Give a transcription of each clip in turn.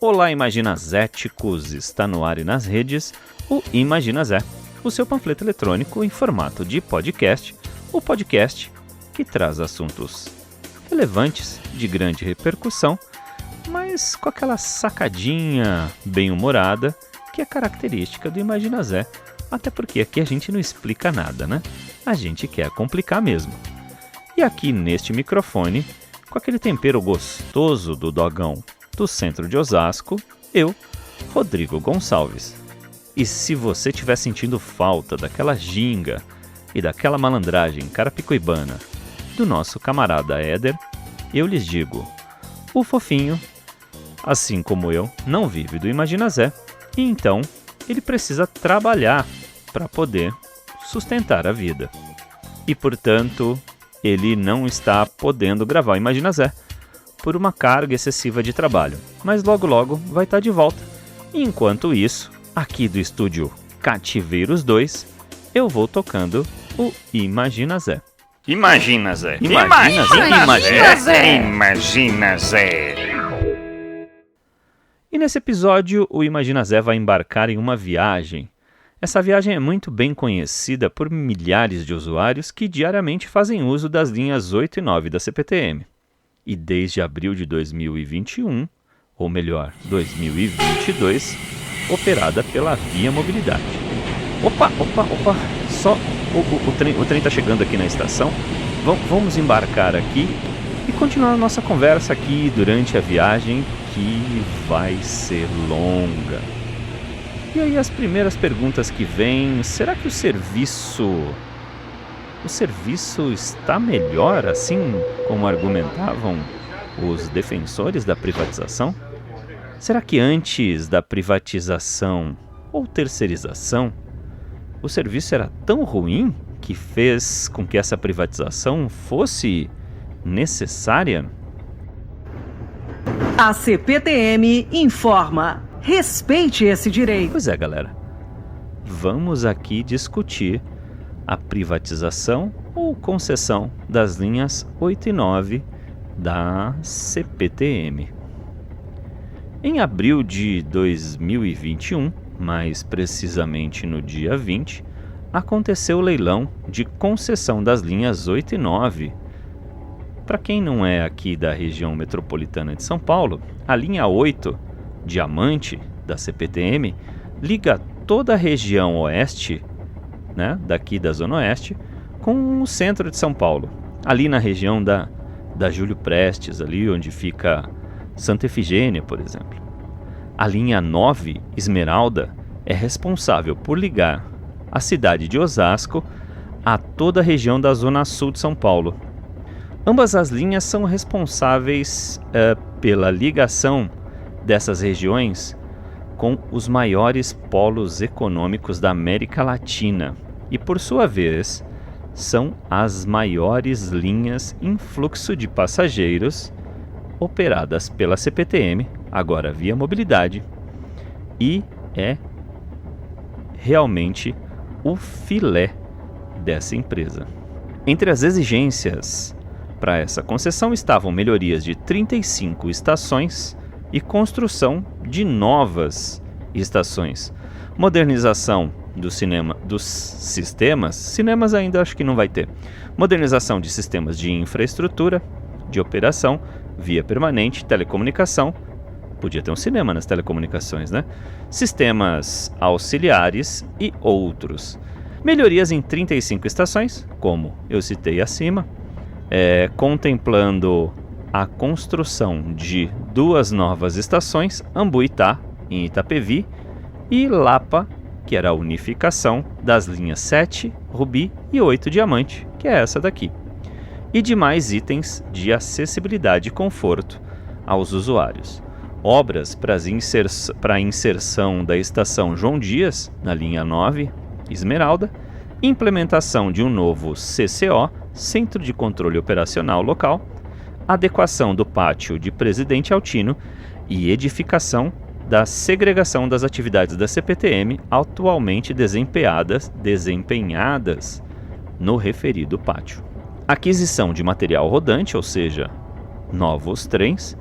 Olá, imaginazéticos! Está no ar e nas redes o Imagina Zé, o seu panfleto eletrônico em formato de podcast, o podcast que traz assuntos relevantes, de grande repercussão, mas com aquela sacadinha bem-humorada que é característica do Imagina Zé, até porque aqui a gente não explica nada, né? A gente quer complicar mesmo. E aqui neste microfone, com aquele tempero gostoso do dogão do centro de Osasco, eu, Rodrigo Gonçalves. E se você estiver sentindo falta daquela ginga e daquela malandragem carapicuibana do nosso camarada Éder, eu lhes digo, o fofinho, assim como eu, não vive do Imagina Zé, e então ele precisa trabalhar para poder sustentar a vida. E portanto, ele não está podendo gravar o Imagina Zé por uma carga excessiva de trabalho, mas logo logo vai estar de volta. E enquanto isso, aqui do estúdio Cativeiros 2, eu vou tocando o Imagina Zé. Imagina Zé! Imagina Zé! Imagina Zé! Imagina Zé! E nesse episódio, o Imagina Zé vai embarcar em uma viagem. Essa viagem é muito bem conhecida por milhares de usuários que diariamente fazem uso das linhas 8 e 9 da CPTM. E desde abril de 2021, ou melhor, 2022, operada pela Via Mobilidade. Opa, só o trem está chegando aqui na estação. Vamos embarcar aqui e continuar a nossa conversa aqui durante a viagem, que vai ser longa. E aí as primeiras perguntas que vêm, será que o serviço está melhor, assim como argumentavam os defensores da privatização? Será que antes da privatização ou terceirização, o serviço era tão ruim que fez com que essa privatização fosse necessária? A CPTM informa. Respeite esse direito. Pois é, galera. Vamos aqui discutir a privatização ou concessão das linhas 8 e 9 da CPTM. Em abril de 2021, mais precisamente no dia 20, aconteceu o leilão de concessão das linhas 8 e 9. Para quem não é aqui da região metropolitana de São Paulo, a linha 8, Diamante, da CPTM, liga toda a região oeste, né, daqui da Zona Oeste, com o centro de São Paulo, ali na região da Júlio Prestes, ali onde fica Santa Efigênia, por exemplo. A linha 9, Esmeralda, é responsável por ligar a cidade de Osasco a toda a região da Zona Sul de São Paulo. Ambas as linhas são responsáveis pela ligação dessas regiões com os maiores polos econômicos da América Latina e, por sua vez, são as maiores linhas em fluxo de passageiros operadas pela CPTM, agora Via Mobilidade, e é realmente o filé dessa empresa. Entre as exigências para essa concessão estavam melhorias de 35 estações e construção de novas estações, modernização dos sistemas ainda acho que não vai ter, modernização de sistemas de infraestrutura, de operação, via permanente, telecomunicação, podia ter um cinema nas telecomunicações, né? Sistemas auxiliares e outros. Melhorias em 35 estações, como eu citei acima, contemplando a construção de 2 novas estações, Ambuitá, em Itapevi, e Lapa, que era a unificação das linhas 7, Rubi e 8 Diamante, que é essa daqui, e demais itens de acessibilidade e conforto aos usuários. Obras para a inserção da estação João Dias, na linha 9, Esmeralda, implementação de um novo CCO, Centro de Controle Operacional Local, adequação do pátio de Presidente Altino e edificação da segregação das atividades da CPTM atualmente desempenhadas no referido pátio. Aquisição de material rodante, ou seja, novos trens,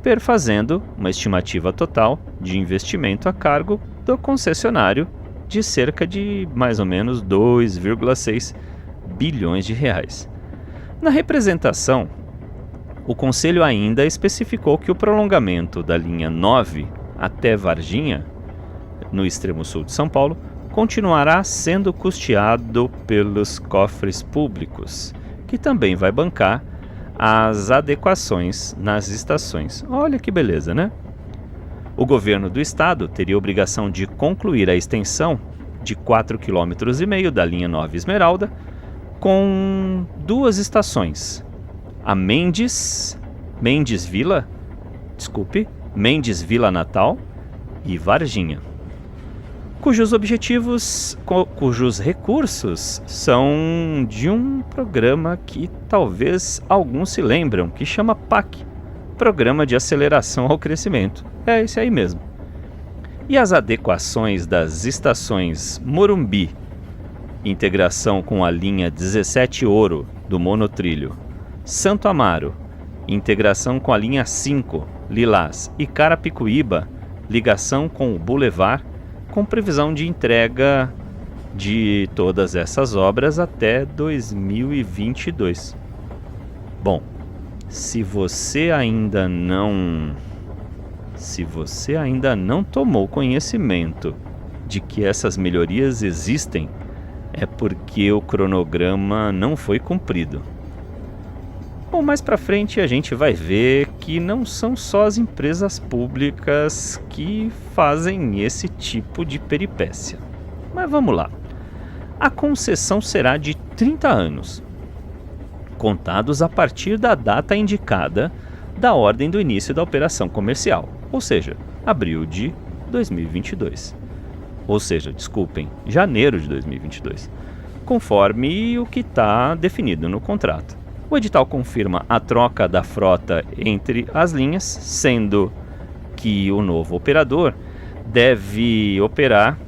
perfazendo uma estimativa total de investimento a cargo do concessionário de cerca de mais ou menos 2,6 bilhões de reais. Na representação, o Conselho ainda especificou que o prolongamento da linha 9 até Varginha, no extremo sul de São Paulo, continuará sendo custeado pelos cofres públicos, que também vai bancar as adequações nas estações. Olha que beleza, né? O governo do estado teria a obrigação de concluir a extensão de 4,5 km da linha 9 Esmeralda, com 2 estações, a Mendes Vila Natal e Varginha, cujos recursos são de um programa que talvez alguns se lembram, que chama PAC, Programa de Aceleração ao Crescimento. É esse aí mesmo. E as adequações das estações Morumbi, integração com a linha 17 Ouro do monotrilho, Santo Amaro, integração com a linha 5 Lilás e Carapicuíba, ligação com o Boulevard, com previsão de entrega de todas essas obras até 2022. Bom, se você ainda não tomou conhecimento de que essas melhorias existem, é porque o cronograma não foi cumprido. Bom, mais pra frente a gente vai ver que não são só as empresas públicas que fazem esse tipo de peripécia. Mas vamos lá. A concessão será de 30 anos, contados a partir da data indicada da ordem do início da operação comercial, ou seja, abril de 2022. Janeiro de 2022, conforme o que está definido no contrato. O edital confirma a troca da frota entre as linhas, sendo que o novo operador deve operar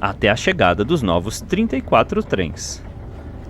até a chegada dos novos 34 trens.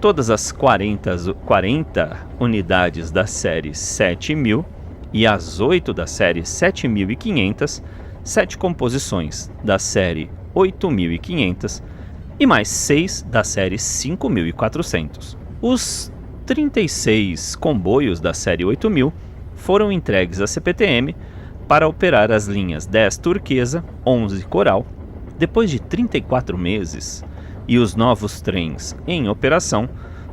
Todas as 40 unidades da série 7000 e as 8 da série 7500, 7 composições da série 8500 e mais 6 da série 5400. Os 36 comboios da série 8000 foram entregues à CPTM para operar as linhas 10 Turquesa, 11 Coral. Depois de 34 meses e os novos trens em operação,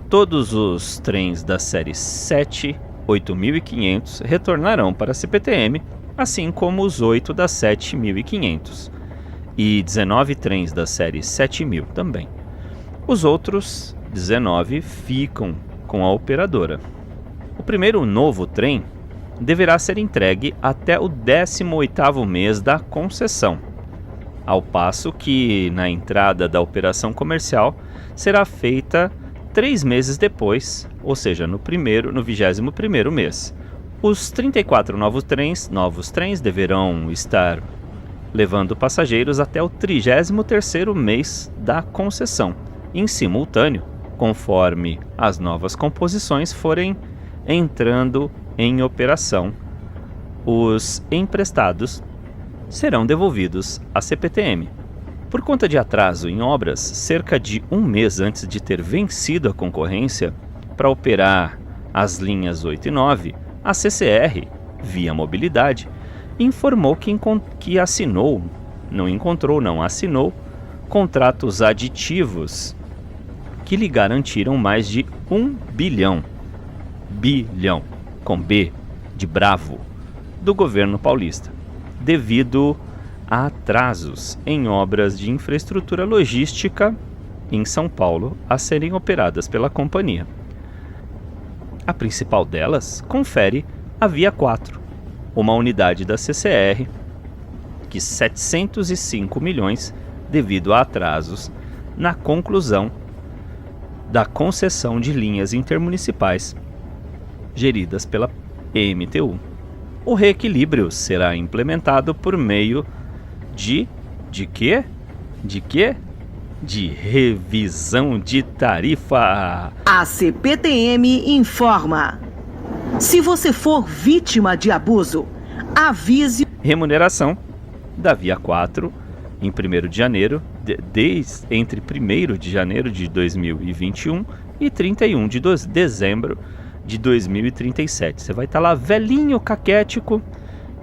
todos os trens da série 7, 8500 retornarão para a CPTM, assim como os 8 da 7500 e 19 trens da série 7000 também. Os outros 19 ficam com a operadora. O primeiro novo trem deverá ser entregue até o 18º mês da concessão, ao passo que na entrada da operação comercial será feita 3 meses depois, ou seja, no 21º mês. Os 34 novos trens deverão estar levando passageiros até o 33º mês da concessão, em simultâneo, conforme as novas composições forem entrando em operação. Os emprestados serão devolvidos à CPTM. Por conta de atraso em obras, cerca de 1 mês antes de ter vencido a concorrência para operar as linhas 8 e 9, a CCR, via mobilidade, informou que assinou contratos aditivos que lhe garantiram mais de 1 bilhão, com B de bravo, do governo paulista, devido a atrasos em obras de infraestrutura logística em São Paulo a serem operadas pela companhia. A principal delas confere a Via 4, uma unidade da CCR, que 705 milhões devido a atrasos na conclusão da concessão de linhas intermunicipais geridas pela EMTU. O reequilíbrio será implementado por meio de quê? De revisão de tarifa. A CPTM informa: se você for vítima de abuso, Avise. Remuneração da Via 4 em 1º de janeiro, entre 1º de janeiro de 2021 e 31 de dezembro de 2037. Você vai estar lá velhinho, caquético,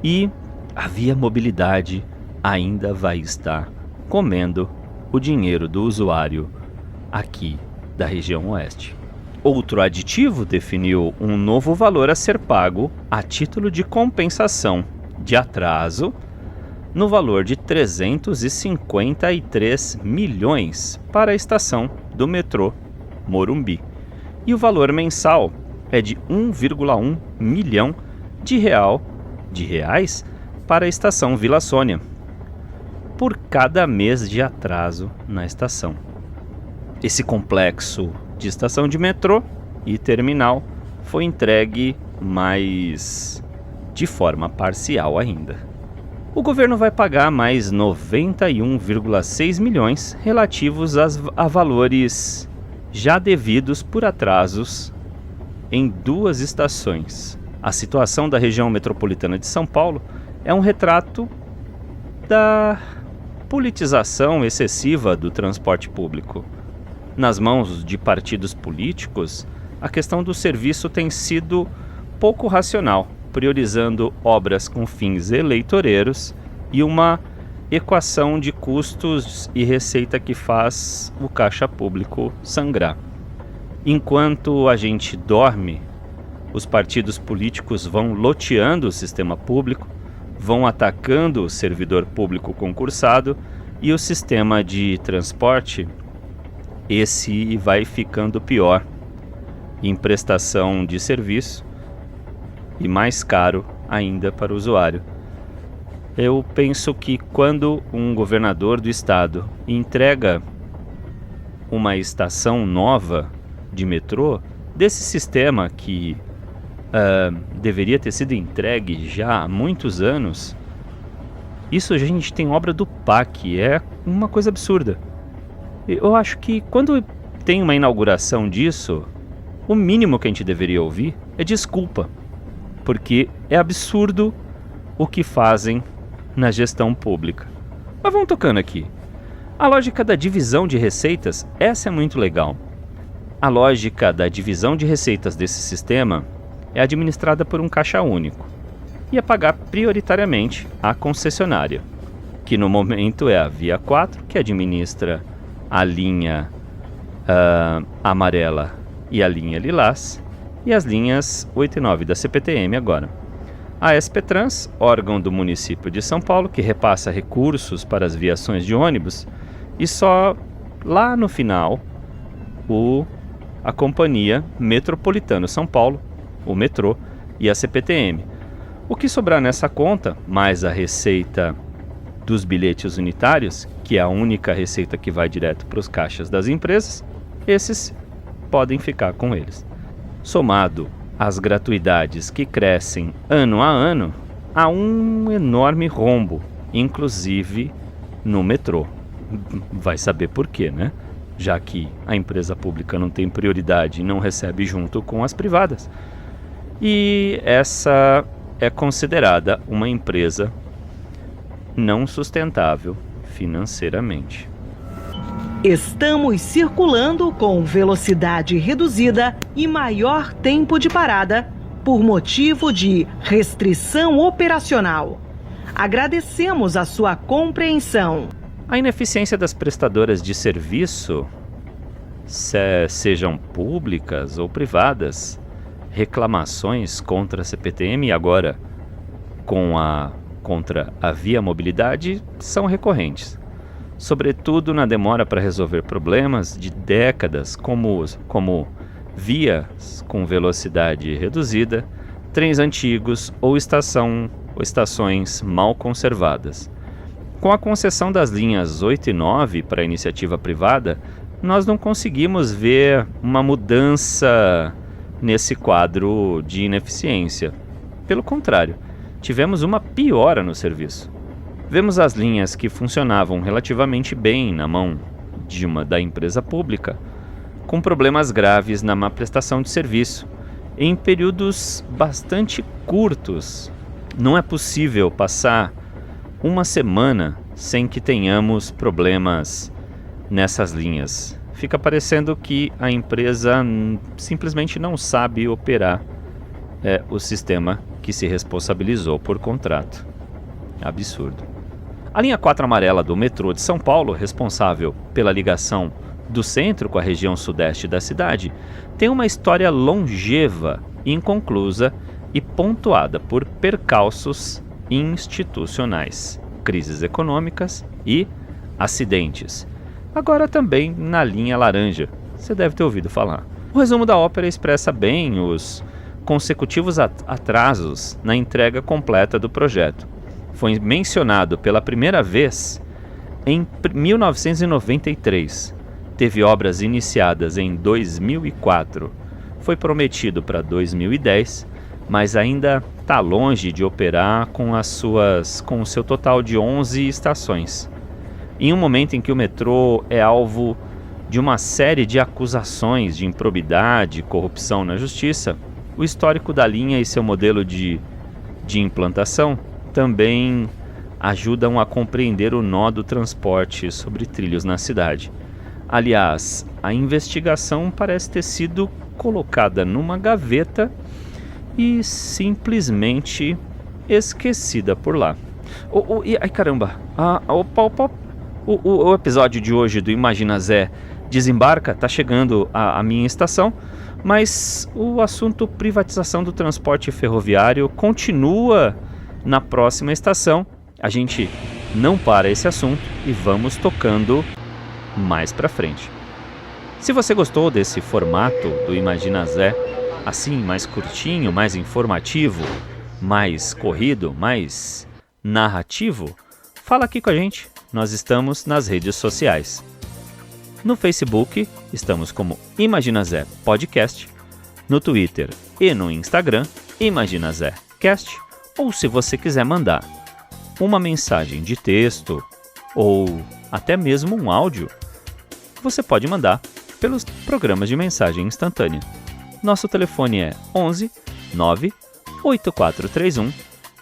e a Via Mobilidade ainda vai estar comendo o dinheiro do usuário aqui da região oeste. Outro aditivo definiu um novo valor a ser pago a título de compensação de atraso no valor de 353 milhões para a estação do metrô Morumbi. E o valor mensal é de 1,1 milhão de reais para a estação Vila Sônia, por cada mês de atraso na estação. Esse complexo de estação de metrô e terminal foi entregue, mas de forma parcial ainda. O governo vai pagar mais 91,6 milhões relativos a valores já devidos por atrasos em 2 estações. A situação da região metropolitana de São Paulo é um retrato da politização excessiva do transporte público. Nas mãos de partidos políticos, a questão do serviço tem sido pouco racional, priorizando obras com fins eleitoreiros e uma equação de custos e receita que faz o caixa público sangrar. Enquanto a gente dorme, os partidos políticos vão loteando o sistema público, vão atacando o servidor público concursado, e o sistema de transporte, esse vai ficando pior em prestação de serviço e mais caro ainda para o usuário. Eu penso que quando um governador do estado entrega uma estação nova de metrô, desse sistema que deveria ter sido entregue já há muitos anos, isso a gente tem obra do PAC, é uma coisa absurda. Eu acho que quando tem uma inauguração disso, o mínimo que a gente deveria ouvir é desculpa, porque é absurdo o que fazem na gestão pública. Mas vamos tocando aqui. A lógica da divisão de receitas, essa é muito legal. A lógica da divisão de receitas desse sistema é administrada por um caixa único e é pagar prioritariamente a concessionária, que no momento é a Via 4, que administra a linha amarela e a linha lilás, e as linhas 8 e 9 da CPTM agora. A SPTrans, órgão do município de São Paulo, que repassa recursos para as viações de ônibus, e só lá no final a Companhia Metropolitana São Paulo, o metrô, e a CPTM. O que sobrar nessa conta, mais a receita dos bilhetes unitários, que é a única receita que vai direto para os caixas das empresas, esses podem ficar com eles. Somado às gratuidades que crescem ano a ano, há um enorme rombo, inclusive no metrô. Vai saber por quê, né? Já que a empresa pública não tem prioridade e não recebe junto com as privadas. E essa é considerada uma empresa não sustentável financeiramente. Estamos circulando com velocidade reduzida e maior tempo de parada por motivo de restrição operacional. Agradecemos a sua compreensão. A ineficiência das prestadoras de serviço, sejam públicas ou privadas, reclamações contra a CPTM e agora contra a Via Mobilidade são recorrentes. Sobretudo na demora para resolver problemas de décadas, como vias com velocidade reduzida, trens antigos ou estações mal conservadas. Com a concessão das linhas 8 e 9 para a iniciativa privada, nós não conseguimos ver uma mudança nesse quadro de ineficiência. Pelo contrário, tivemos uma piora no serviço. Vemos as linhas que funcionavam relativamente bem na mão da empresa pública, com problemas graves na má prestação de serviço, em períodos bastante curtos Não é possível passar uma semana sem que tenhamos problemas nessas linhas. Fica parecendo que a empresa simplesmente não sabe operar o sistema que se responsabilizou por contrato. Absurdo. A linha 4 amarela do metrô de São Paulo, responsável pela ligação do centro com a região sudeste da cidade, tem uma história longeva, inconclusa e pontuada por percalços institucionais, crises econômicas e acidentes. Agora também na linha laranja, você deve ter ouvido falar. O resumo da ópera expressa bem os consecutivos atrasos na entrega completa do projeto. Foi mencionado pela primeira vez em 1993. Teve obras iniciadas em 2004. Foi prometido para 2010, mas ainda está longe de operar com o seu total de 11 estações. Em um momento em que o metrô é alvo de uma série de acusações de improbidade e corrupção na justiça, o histórico da linha e seu modelo de implantação também ajudam a compreender o nó do transporte sobre trilhos na cidade. Aliás, a investigação parece ter sido colocada numa gaveta e simplesmente esquecida por lá. Ai caramba, o episódio de hoje do Imagina Zé desembarca, tá chegando a minha estação, mas o assunto privatização do transporte ferroviário continua na próxima estação. A gente não para esse assunto e vamos tocando mais pra frente. Se você gostou desse formato do Imagina Zé, assim, mais curtinho, mais informativo, mais corrido, mais narrativo, fala aqui com a gente. Nós estamos nas redes sociais. No Facebook, estamos como Imagina Zé Podcast. No Twitter e no Instagram, Imagina Zé Cast. Ou se você quiser mandar uma mensagem de texto ou até mesmo um áudio, você pode mandar pelos programas de mensagem instantânea. Nosso telefone é 11 9 8431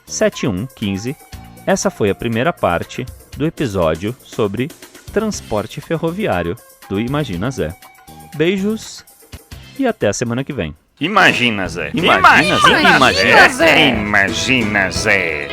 7115. Essa foi a primeira parte do episódio sobre transporte ferroviário do Imagina Zé. Beijos e até a semana que vem. Imagina Zé. Imagina Zé. Imagina Zé.